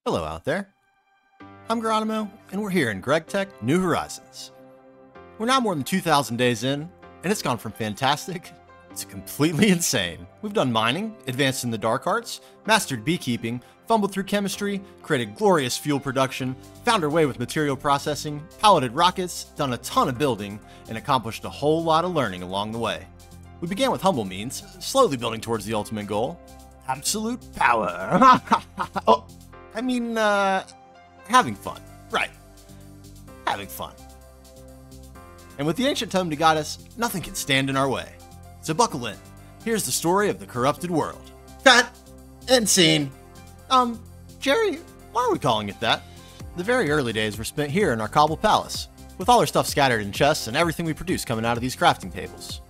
Hello out there. I'm Geronimo, and we're here in GregTech New Horizons. We're now more than 2,000 days in, and it's gone from fantastic to completely insane. We've done mining, advanced in the dark arts, mastered beekeeping, fumbled through chemistry, created glorious fuel production, found our way with material processing, piloted rockets, done a ton of building, and accomplished a whole lot of learning along the way. We began with humble means, slowly building towards the ultimate goal: absolute power. Having fun. Right. Having fun. And with the ancient tome to guide us, nothing can stand in our way. So buckle in. Here's the story of the corrupted world. Cut! End scene. Jerry, why are we calling it that? The very early days were spent here in our cobble palace, with all our stuff scattered in chests and everything we produce coming out of these crafting tables.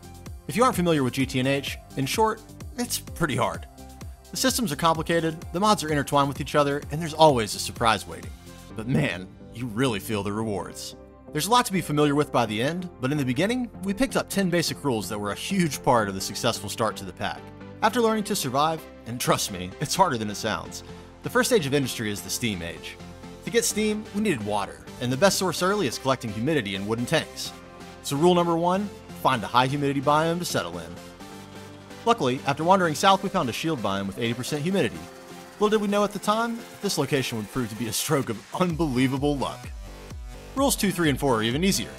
If you aren't familiar with GT&H, in short, it's pretty hard. The systems are complicated, the mods are intertwined with each other, and there's always a surprise waiting. But man, you really feel the rewards. There's a lot to be familiar with by the end, but in the beginning, we picked up 10 basic rules that were a huge part of the successful start to the pack. After learning to survive, and trust me, it's harder than it sounds, the first stage of industry is the steam age. To get steam, we needed water, and the best source early is collecting humidity in wooden tanks. So rule number 1, find a high humidity biome to settle in. Luckily, after wandering south, we found a shield biome with 80% humidity. Little did we know at the time, this location would prove to be a stroke of unbelievable luck. Rules 2, 3, and 4 are even easier.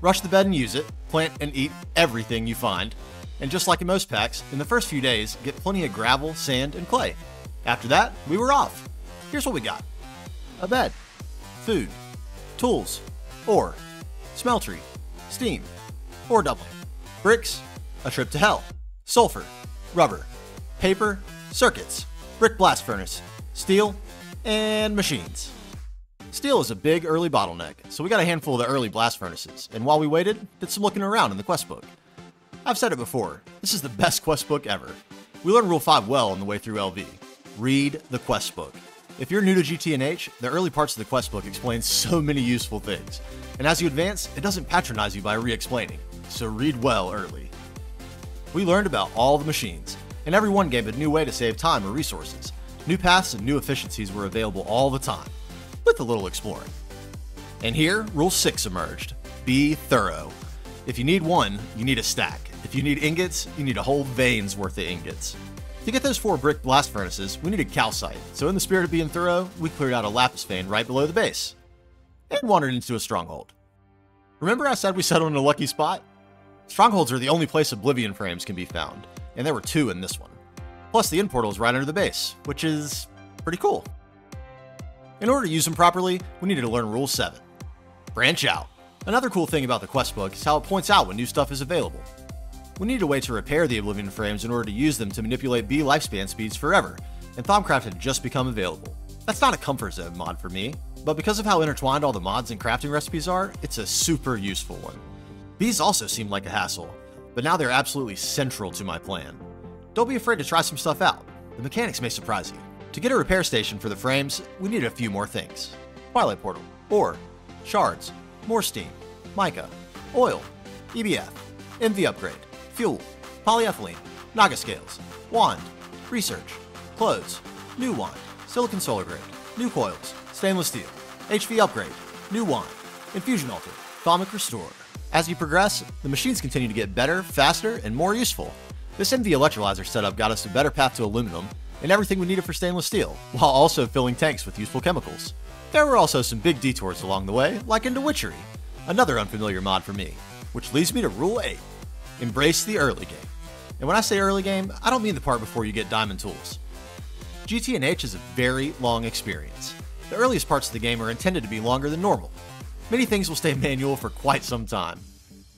Rush the bed and use it, plant and eat everything you find, and just like in most packs, in the first few days, get plenty of gravel, sand, and clay. After that, we were off. Here's what we got: a bed, food, tools, ore, smeltery, steam, ore doubling, bricks, a trip to hell, sulfur, rubber, paper, circuits, brick blast furnace, steel, and machines. Steel is a big early bottleneck, so we got a handful of the early blast furnaces, and while we waited, did some looking around in the quest book. I've said it before, this is the best quest book ever. We learned Rule 5 well on the way through LV. Read the quest book. If you're new to GT&H, the early parts of the quest book explain so many useful things, and as you advance, it doesn't patronize you by re-explaining, so read well early. We learned about all the machines, and every one gave a new way to save time or resources. New paths and new efficiencies were available all the time, with a little exploring. And here, Rule 6 emerged: be thorough. If you need one, you need a stack. If you need ingots, you need a whole vein's worth of ingots. To get those 4 brick blast furnaces, we needed calcite, so in the spirit of being thorough, we cleared out a lapis vein right below the base, and wandered into a stronghold. Remember I said we settled in a lucky spot? Strongholds are the only place Oblivion frames can be found, and there were 2 in this one. Plus the end portal is right under the base, which is pretty cool. In order to use them properly, we needed to learn Rule 7. Branch out. Another cool thing about the quest book is how it points out when new stuff is available. We needed a way to repair the Oblivion frames in order to use them to manipulate bee lifespan speeds forever, and Thaumcraft had just become available. That's not a comfort zone mod for me, but because of how intertwined all the mods and crafting recipes are, it's a super useful one. Bees also seemed like a hassle, but now they're absolutely central to my plan. Don't be afraid to try some stuff out. The mechanics may surprise you. To get a repair station for the frames, we needed a few more things: Twilight Portal, ore, shards, more steam, mica, oil, EBF, MV upgrade, fuel, polyethylene, Naga scales, wand, research, clothes, new wand, silicon solar grade, new coils, stainless steel, HV upgrade, new wand, infusion altar, thaumic restore. As you progress, the machines continue to get better, faster, and more useful. This MV electrolyzer setup got us a better path to aluminum and everything we needed for stainless steel, while also filling tanks with useful chemicals. There were also some big detours along the way, like into Witchery, another unfamiliar mod for me, which leads me to Rule 8. Embrace the early game. And when I say early game, I don't mean the part before you get diamond tools. GT&H is a very long experience. The earliest parts of the game are intended to be longer than normal. Many things will stay manual for quite some time.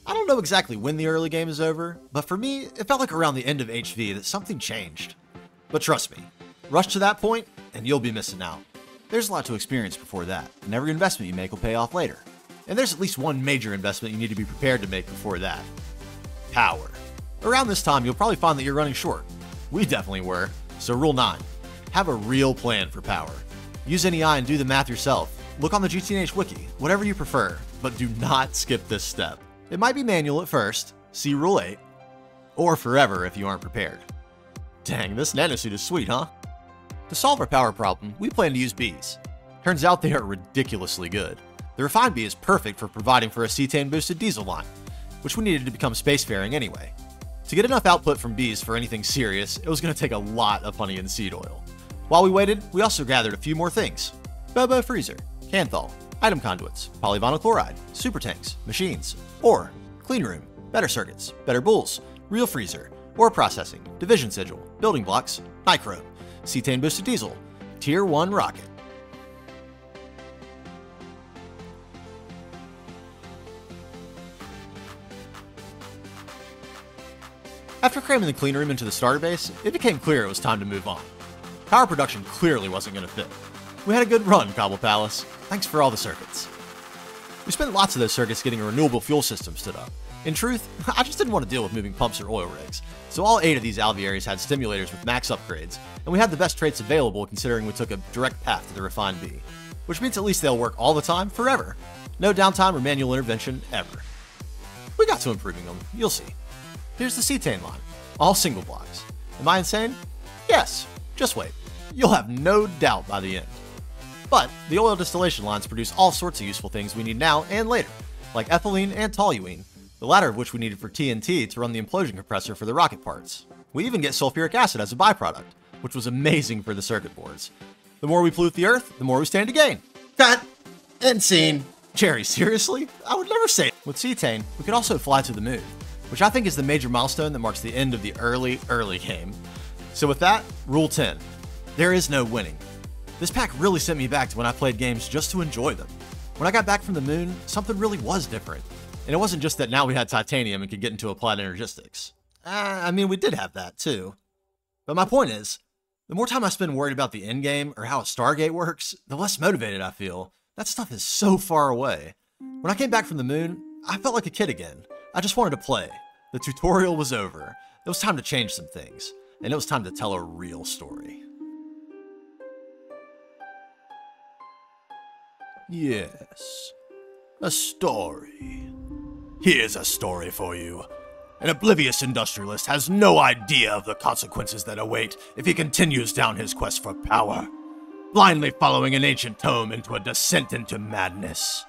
I don't know exactly when the early game is over, but for me, it felt like around the end of HV that something changed. But trust me, rush to that point and you'll be missing out. There's a lot to experience before that, and every investment you make will pay off later. And there's at least one major investment you need to be prepared to make before that: power. Around this time, you'll probably find that you're running short. We definitely were. So Rule 9, have a real plan for power. Use NEI and do the math yourself. Look on the GT&H wiki, whatever you prefer, but do not skip this step. It might be manual at first, see Rule 8, or forever if you aren't prepared. Dang, this nanosuit is sweet, huh? To solve our power problem, we plan to use bees. Turns out they are ridiculously good. The refined bee is perfect for providing for a cetane-boosted diesel line, which we needed to become spacefaring anyway. To get enough output from bees for anything serious, it was going to take a lot of honey and seed oil. While we waited, we also gathered a few more things. Bobo freezer, Canthol, item conduits, polyvinyl chloride, super tanks, machines, ore, clean room, better circuits, better bulls, real freezer, ore processing, division sigil, building blocks, nichrome, cetane boosted diesel, tier 1 rocket. After cramming the clean room into the starter base, it became clear it was time to move on. Power production clearly wasn't going to fit. We had a good run, Cobble Palace. Thanks for all the circuits. We spent lots of those circuits getting a renewable fuel system stood up. In truth, I just didn't want to deal with moving pumps or oil rigs, so all 8 of these alvearies had stimulators with max upgrades, and we had the best traits available considering we took a direct path to the refined bee, which means at least they'll work all the time, forever. No downtime or manual intervention, ever. We got to improving them, you'll see. Here's the cetane line, all single blocks. Am I insane? Yes, just wait. You'll have no doubt by the end. But the oil distillation lines produce all sorts of useful things we need now and later, like ethylene and toluene, the latter of which we needed for TNT to run the implosion compressor for the rocket parts. We even get sulfuric acid as a byproduct, which was amazing for the circuit boards. The more we pollute the earth, the more we stand to gain. Cut! End scene. Jerry, seriously? I would never say it. With cetane, we could also fly to the moon, which I think is the major milestone that marks the end of the early game. So with that, Rule 10. There is no winning. This pack really sent me back to when I played games just to enjoy them. When I got back from the moon, something really was different. And it wasn't just that now we had titanium and could get into applied energistics. I mean, we did have that too. But my point is, the more time I spend worried about the endgame or how a Stargate works, the less motivated I feel. That stuff is so far away. When I came back from the moon, I felt like a kid again. I just wanted to play. The tutorial was over. It was time to change some things. And it was time to tell a real story. Yes, a story. Here's a story for you. An oblivious industrialist has no idea of the consequences that await if he continues down his quest for power, blindly following an ancient tome into a descent into madness.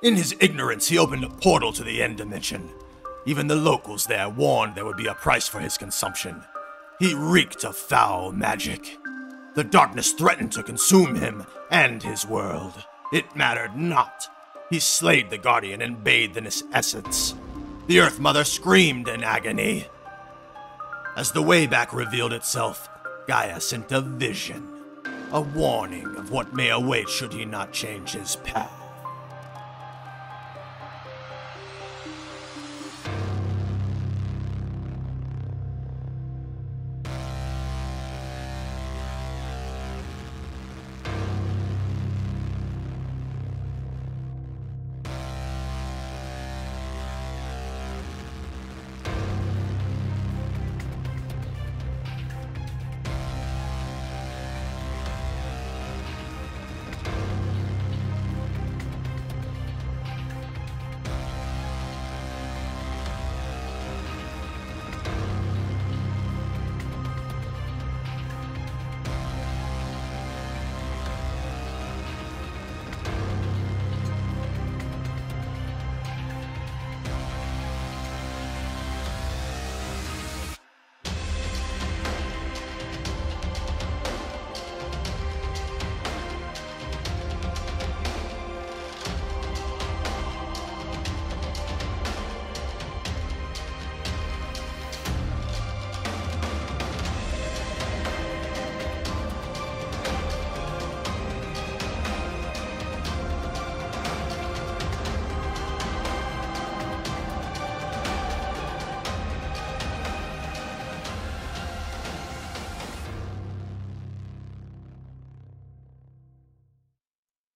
In his ignorance, he opened a portal to the end dimension. Even the locals there warned there would be a price for his consumption. He reeked of foul magic. The darkness threatened to consume him and his world. It mattered not. He slayed the Guardian and bathed in his essence. The Earth Mother screamed in agony. As the way back revealed itself, Gaia sent a vision. A warning of what may await should he not change his path.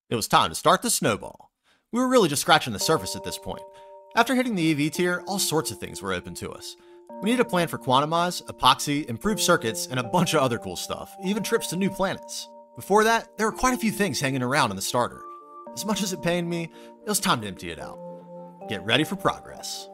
It was time to start the snowball. We were really just scratching the surface at this point. After hitting the EV tier, all sorts of things were open to us. We needed a plan for quantumize, epoxy, improved circuits, and a bunch of other cool stuff, even trips to new planets. Before that, there were quite a few things hanging around in the starter. As much as it pained me, it was time to empty it out. Get ready for progress.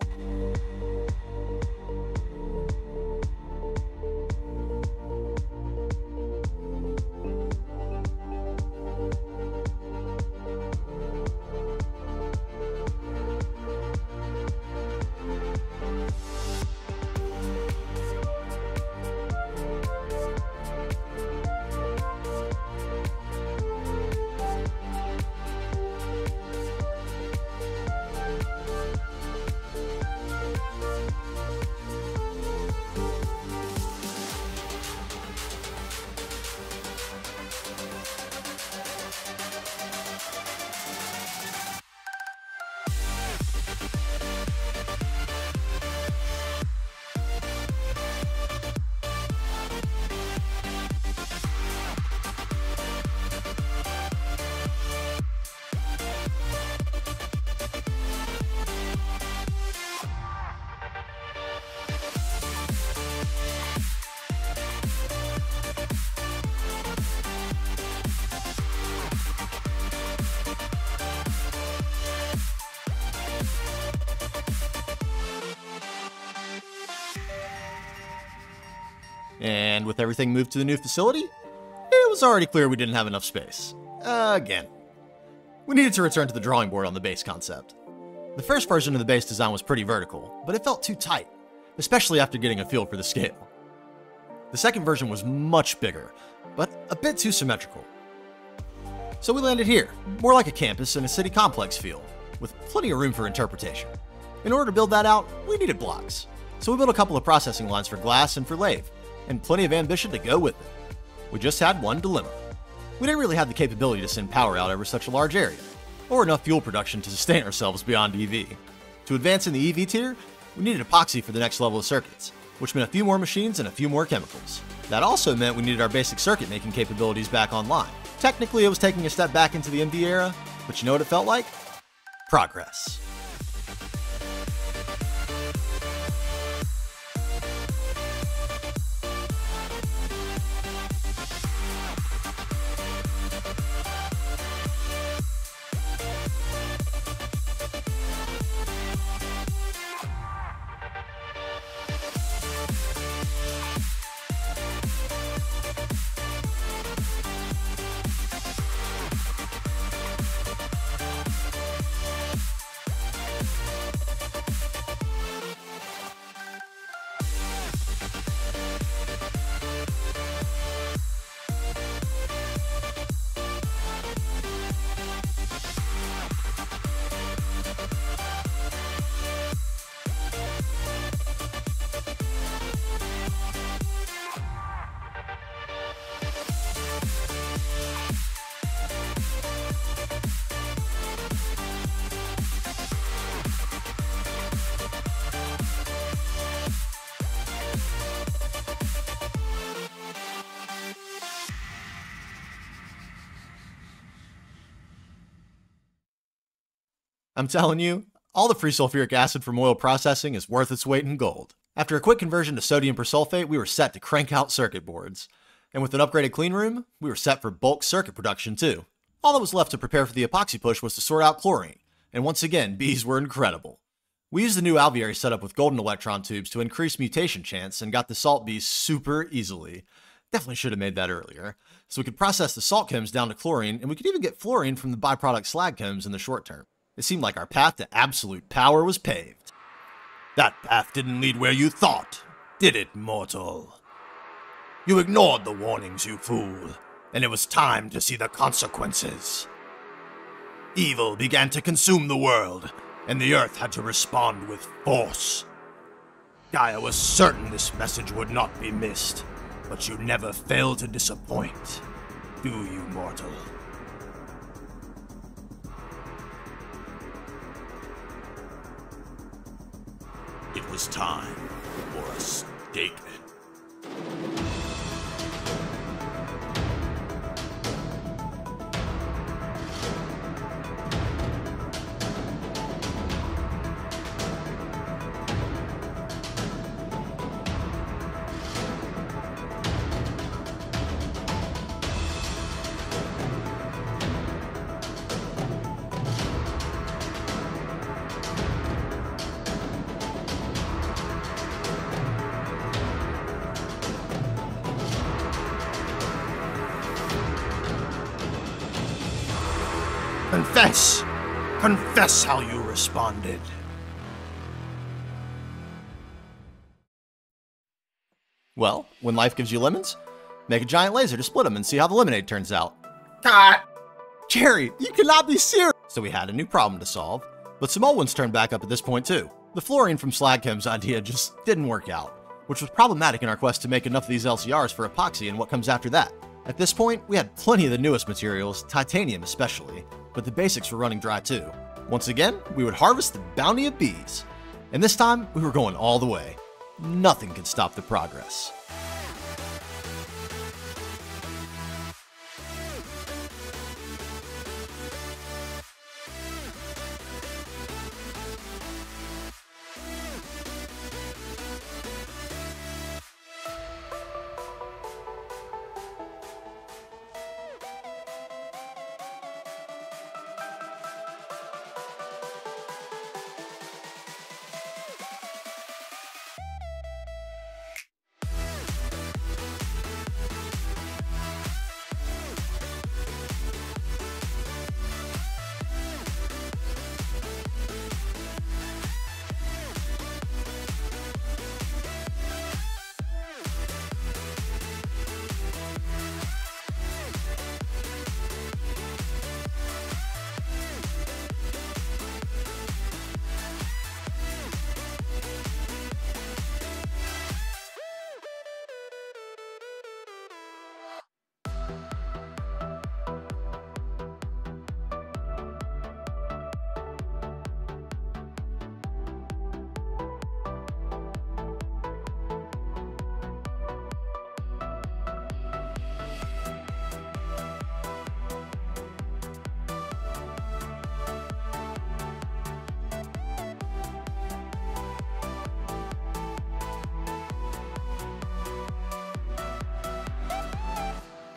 And with everything moved to the new facility, it was already clear we didn't have enough space. Again. We needed to return to the drawing board on the base concept. The first version of the base design was pretty vertical, but it felt too tight, especially after getting a feel for the scale. The second version was much bigger, but a bit too symmetrical. So we landed here, more like a campus in a city complex feel, with plenty of room for interpretation. In order to build that out, we needed blocks. So we built a couple of processing lines for glass and for lathe, and plenty of ambition to go with it. We just had one dilemma. We didn't really have the capability to send power out over such a large area, or enough fuel production to sustain ourselves beyond EV. To advance in the EV tier, we needed epoxy for the next level of circuits, which meant a few more machines and a few more chemicals. That also meant we needed our basic circuit making capabilities back online. Technically, it was taking a step back into the MV era, but you know what it felt like? Progress. I'm telling you, all the free sulfuric acid from oil processing is worth its weight in gold. After a quick conversion to sodium persulfate, we were set to crank out circuit boards. And with an upgraded clean room, we were set for bulk circuit production too. All that was left to prepare for the epoxy push was to sort out chlorine, and once again, bees were incredible. We used the new alveary setup with golden electron tubes to increase mutation chance and got the salt bees super easily. Definitely should have made that earlier. So we could process the salt chems down to chlorine, and we could even get fluorine from the byproduct slag chems in the short term. It seemed like our path to absolute power was paved. That path didn't lead where you thought, did it, mortal? You ignored the warnings, you fool, and it was time to see the consequences. Evil began to consume the world, and the earth had to respond with force. Gaia was certain this message would not be missed, but you never fail to disappoint, do you, mortal? It was time for a statement. Confess! Confess how you responded. Well, when life gives you lemons, make a giant laser to split them and see how the lemonade turns out. Cut! Jerry, you cannot be serious! So we had a new problem to solve, but some old ones turned back up at this point too. The fluorine from Slagchem's idea just didn't work out, which was problematic in our quest to make enough of these LCRs for epoxy and what comes after that. At this point, we had plenty of the newest materials, titanium especially, but the basics were running dry too. Once again, we would harvest the bounty of bees. And this time, we were going all the way. Nothing could stop the progress.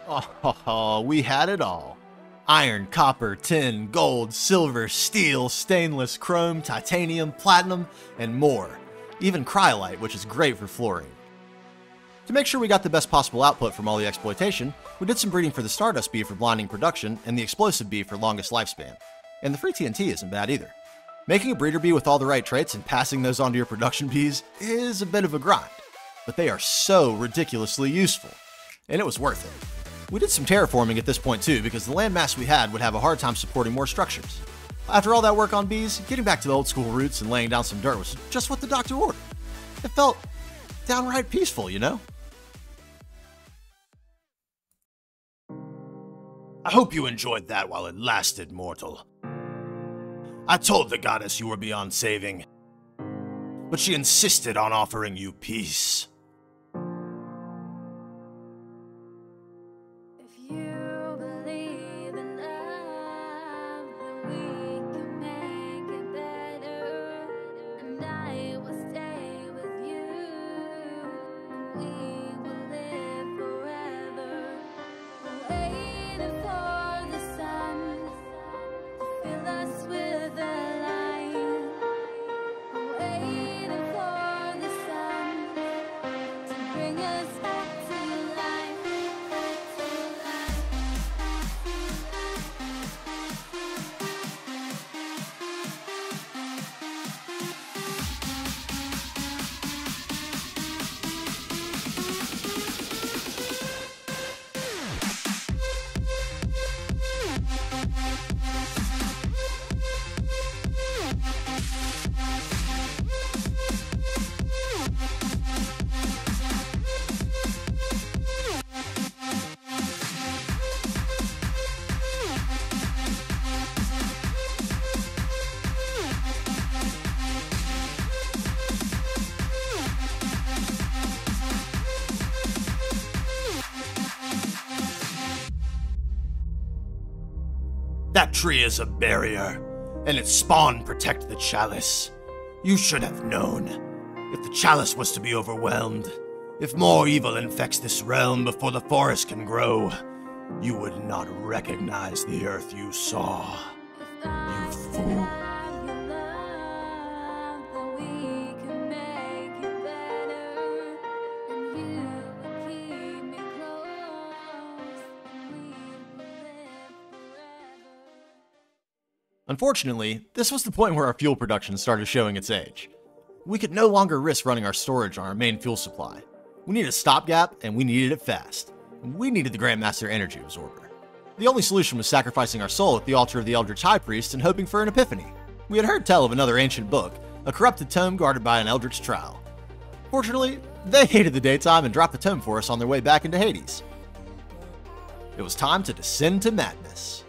Oh, we had it all. Iron, copper, tin, gold, silver, steel, stainless, chrome, titanium, platinum, and more. Even cryolite, which is great for fluorine. To make sure we got the best possible output from all the exploitation, we did some breeding for the Stardust bee for blinding production and the Explosive bee for longest lifespan. And the free TNT isn't bad either. Making a breeder bee with all the right traits and passing those on to your production bees is a bit of a grind, but they are so ridiculously useful, and it was worth it. We did some terraforming at this point too, because the landmass we had would have a hard time supporting more structures. After all that work on bees, getting back to the old school roots and laying down some dirt was just what the doctor ordered. It felt downright peaceful, you know? I hope you enjoyed that while it lasted, mortal. I told the goddess you were beyond saving, but she insisted on offering you peace. That tree is a barrier, and its spawn protect the chalice. You should have known. If the chalice was to be overwhelmed, if more evil infects this realm before the forest can grow, you would not recognize the earth you saw. You fool. Unfortunately, this was the point where our fuel production started showing its age. We could no longer risk running our storage on our main fuel supply. We needed a stopgap, and we needed it fast. We needed the Grandmaster Energy Absorber. The only solution was sacrificing our soul at the altar of the Eldritch High Priest and hoping for an epiphany. We had heard tell of another ancient book, a corrupted tome guarded by an Eldritch Trowel. Fortunately, they hated the daytime and dropped the tome for us on their way back into Hades. It was time to descend to madness.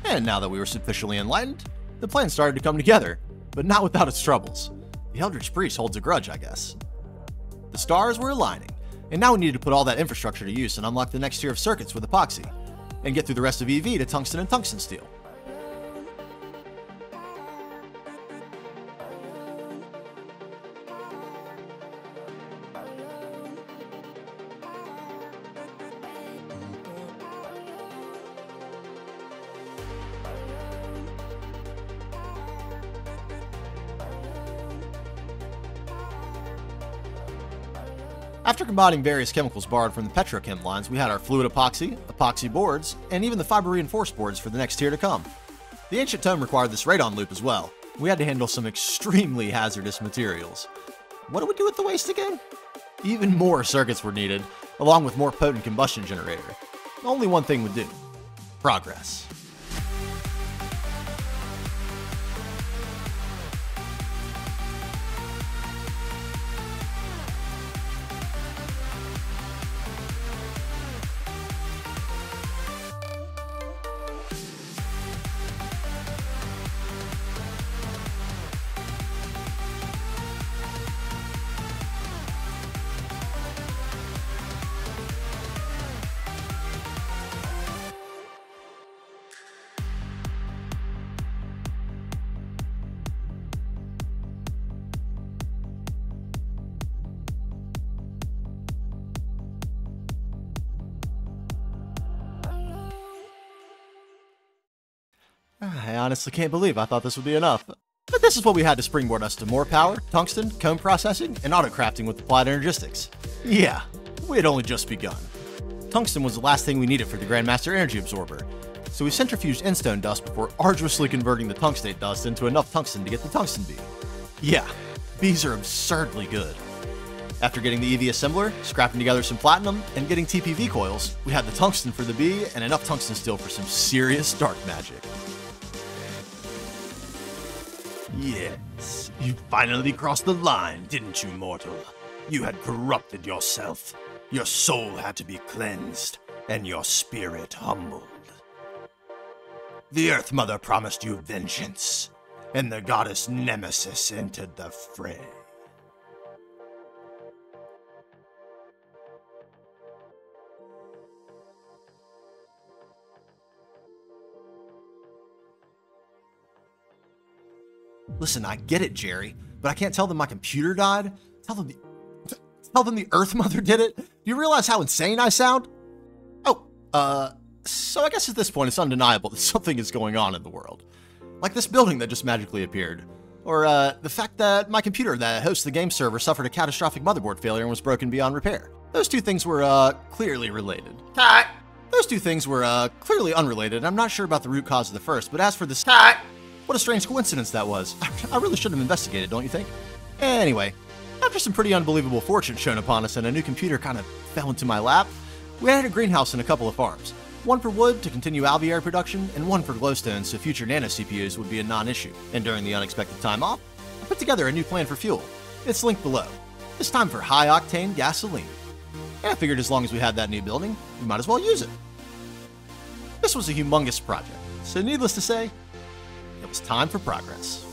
And now that we were sufficiently enlightened, the plan started to come together, but not without its troubles. The Eldritch Priest holds a grudge, I guess. The stars were aligning, and now we needed to put all that infrastructure to use and unlock the next tier of circuits with epoxy, and get through the rest of EV to tungsten and tungsten steel. After combining various chemicals borrowed from the petrochem lines, we had our fluid epoxy, epoxy boards, and even the fiber reinforced boards for the next tier to come. The ancient tome required this radon loop as well. We had to handle some extremely hazardous materials. What do we do with the waste again? Even more circuits were needed, along with more potent combustion generator. Only one thing would do: progress. I honestly can't believe I thought this would be enough. But this is what we had to springboard us to more power, tungsten, cone processing, and auto-crafting with applied energistics. Yeah, we had only just begun. Tungsten was the last thing we needed for the Grandmaster Energy Absorber, so we centrifuged endstone dust before arduously converting the tungstate dust into enough tungsten to get the tungsten bee. Yeah, bees are absurdly good. After getting the EV assembler, scrapping together some platinum, and getting TPV coils, we had the tungsten for the bee and enough tungsten steel for some serious dark magic. Yes, you finally crossed the line, didn't you, mortal? You had corrupted yourself. Your soul had to be cleansed, and your spirit humbled. The Earth Mother promised you vengeance, and the goddess Nemesis entered the fray. Listen, I get it, Jerry, but I can't tell them my computer died. Tell them the Earth Mother did it. Do you realize how insane I sound? Oh, so I guess at this point it's undeniable that something is going on in the world. Like this building that just magically appeared. Or, the fact that my computer that hosts the game server suffered a catastrophic motherboard failure and was broken beyond repair. Those two things were, clearly related. Cut! Those two things were, clearly unrelated. I'm not sure about the root cause of the first, but as for this— Cut! What a strange coincidence that was. I really should have investigated, don't you think? Anyway, after some pretty unbelievable fortune shown upon us and a new computer kind of fell into my lap, we had a greenhouse and a couple of farms. One for wood to continue alveoli production, and one for glowstone so future nano CPUs would be a non-issue. And during the unexpected time off, I put together a new plan for fuel. It's linked below. This time for high-octane gasoline. And I figured as long as we had that new building, we might as well use it. This was a humongous project, so needless to say, it was time for progress.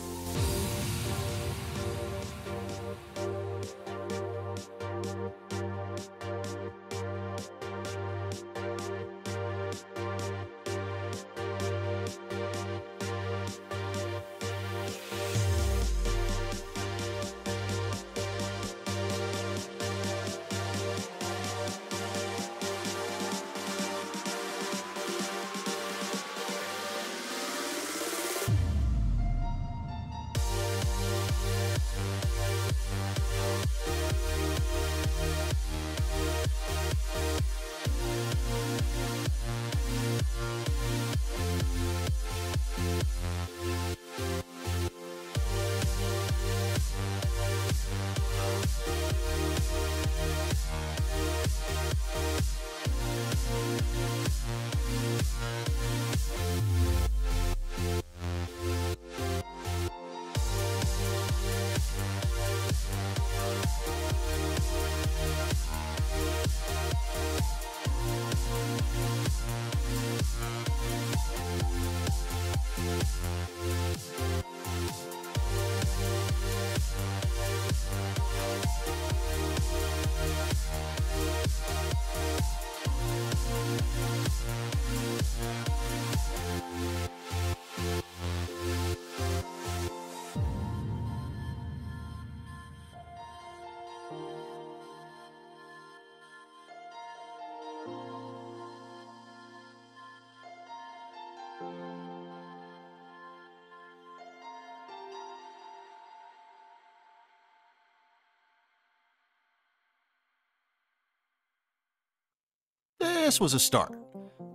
This was a start,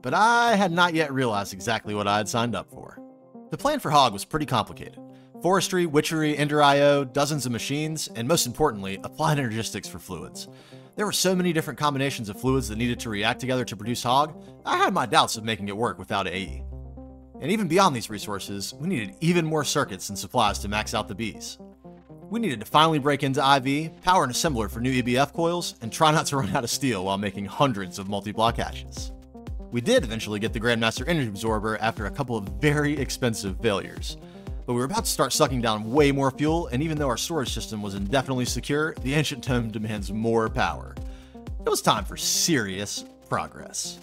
but I had not yet realized exactly what I had signed up for. The plan for Hog was pretty complicated. Forestry, witchery, Ender IO, dozens of machines, and most importantly, applied energistics for fluids. There were so many different combinations of fluids that needed to react together to produce hog, I had my doubts of making it work without AE. And even beyond these resources, we needed even more circuits and supplies to max out the bees. We needed to finally break into IV, power an assembler for new EBF coils, and try not to run out of steel while making hundreds of multi-block hatches. We did eventually get the Grandmaster Energy Absorber after a couple of very expensive failures, but we were about to start sucking down way more fuel, and even though our storage system was indefinitely secure, the Ancient Tome demands more power. It was time for serious progress.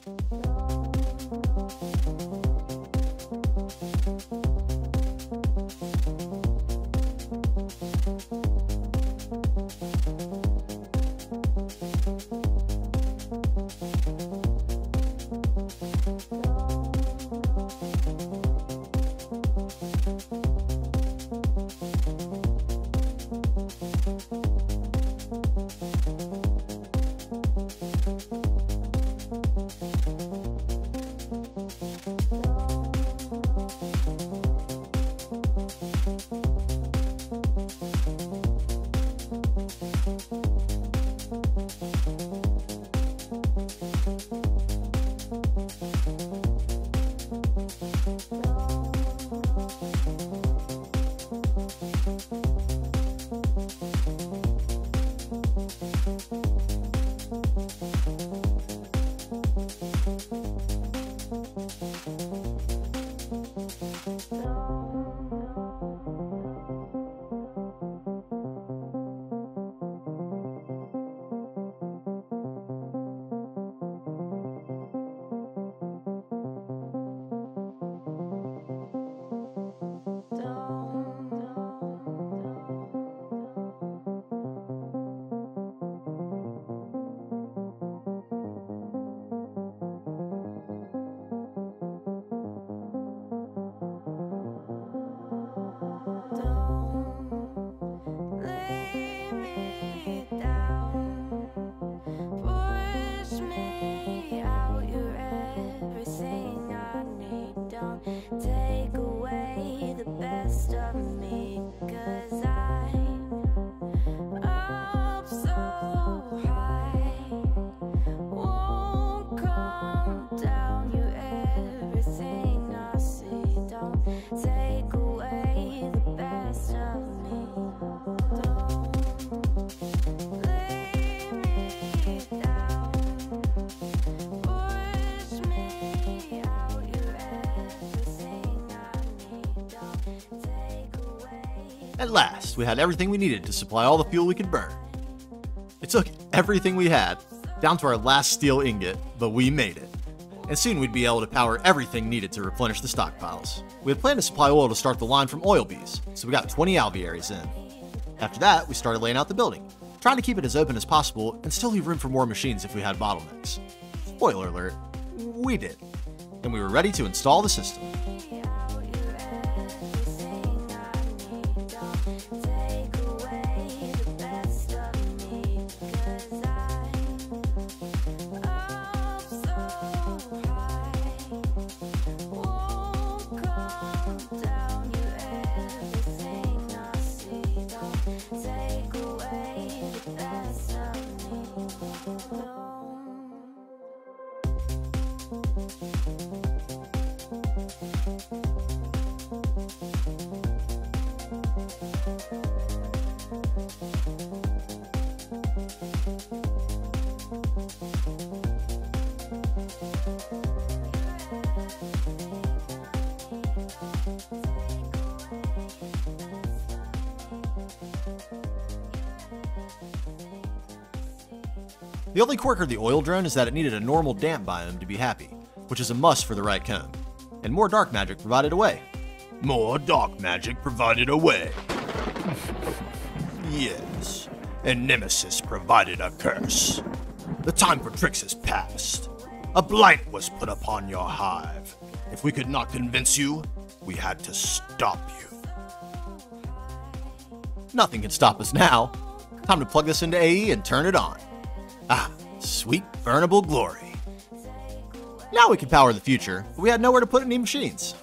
At last, we had everything we needed to supply all the fuel we could burn. It took everything we had, down to our last steel ingot, but we made it. And soon we'd be able to power everything needed to replenish the stockpiles. We had planned to supply oil to start the line from oil bees, so we got 20 alvearies in. After that, we started laying out the building, trying to keep it as open as possible and still leave room for more machines if we had bottlenecks. Spoiler alert, we did. And we were ready to install the system. The only quirk of the oil drone is that it needed a normal damp biome to be happy, which is a must for the right cone. And more dark magic provided a way. More dark magic provided a way. Yes, and Nemesis provided a curse. The time for tricks is past. A blight was put upon your hive. If we could not convince you, we had to stop you. Nothing can stop us now. Time to plug this into AE and turn it on. Ah, sweet burnable glory. Now we could power the future, but we had nowhere to put any machines.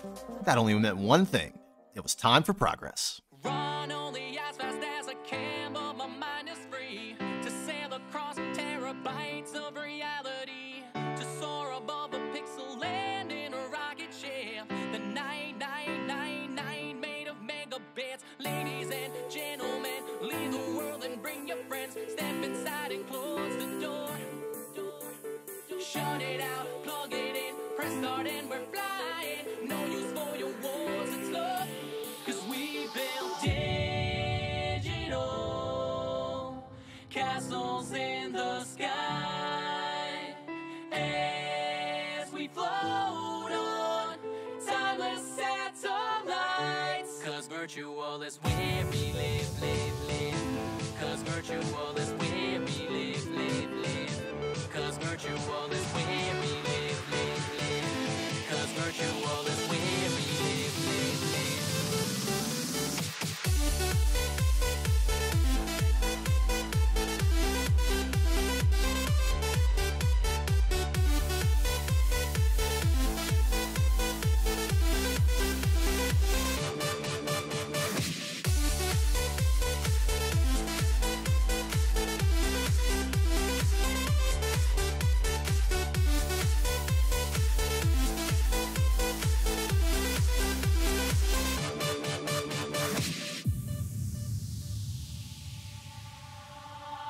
That only meant one thing. It was time for progress. Run only as fast as I can, but my mind is free to sail across terror. start and we're flying. No use for your wars, it's love. 'Cause we build digital castles in the sky as we float on timeless satellites. 'Cause virtual is where we live, live, live. 'Cause virtual is where we live, live, live. 'Cause virtual is where we live, live, live. 'Cause virtual is where we live, live, live.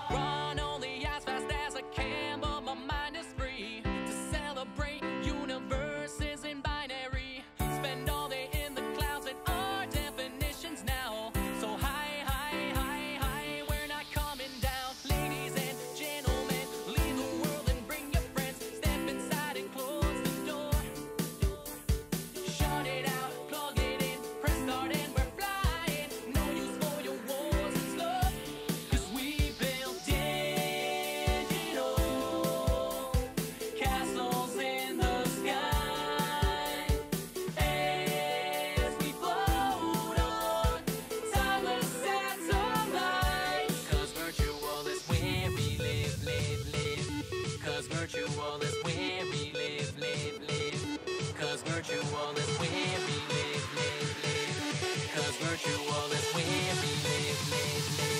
Run only as fast as I can, but my mind is free to celebrate universes in binary. Spend all day in the clouds and our definitions now. So high, high, high, high, we're not coming down. Ladies and gentlemen, leave the world and bring your friends. Step inside and close the door. Shut it out, plug it in, press start and we're flying. No use for your wars, it's love. 'Cause we build digital castles in the sky as we float on timeless satellites. 'Cause virtual is where we live, live, live. 'Cause virtual is where we live, live, live. 'Cause virtual is where we live, live, live. 'Cause virtual is where we live, live, live.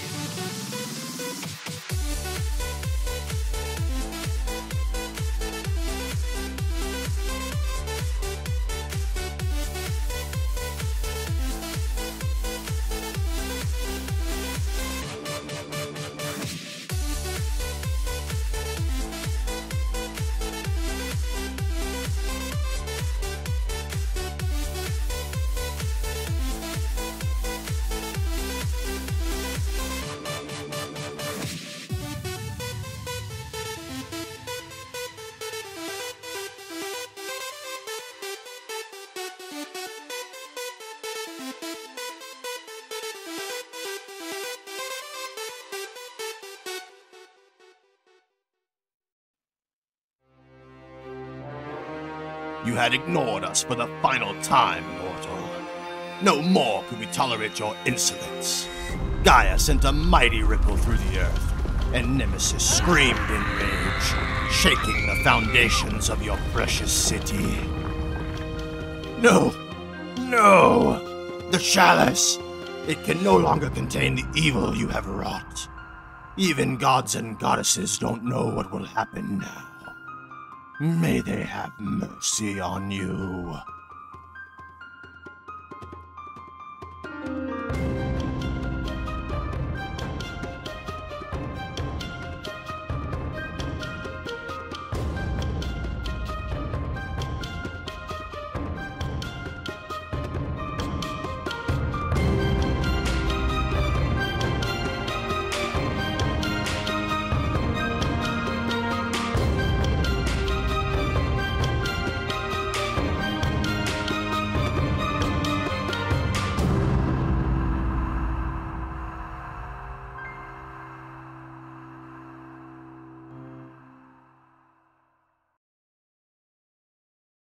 You had ignored us for the final time, mortal. No more could we tolerate your insolence. Gaia sent a mighty ripple through the earth, and Nemesis screamed in rage, shaking the foundations of your precious city. No! No! The chalice! It can no longer contain the evil you have wrought. Even gods and goddesses don't know what will happen now. May they have mercy on you.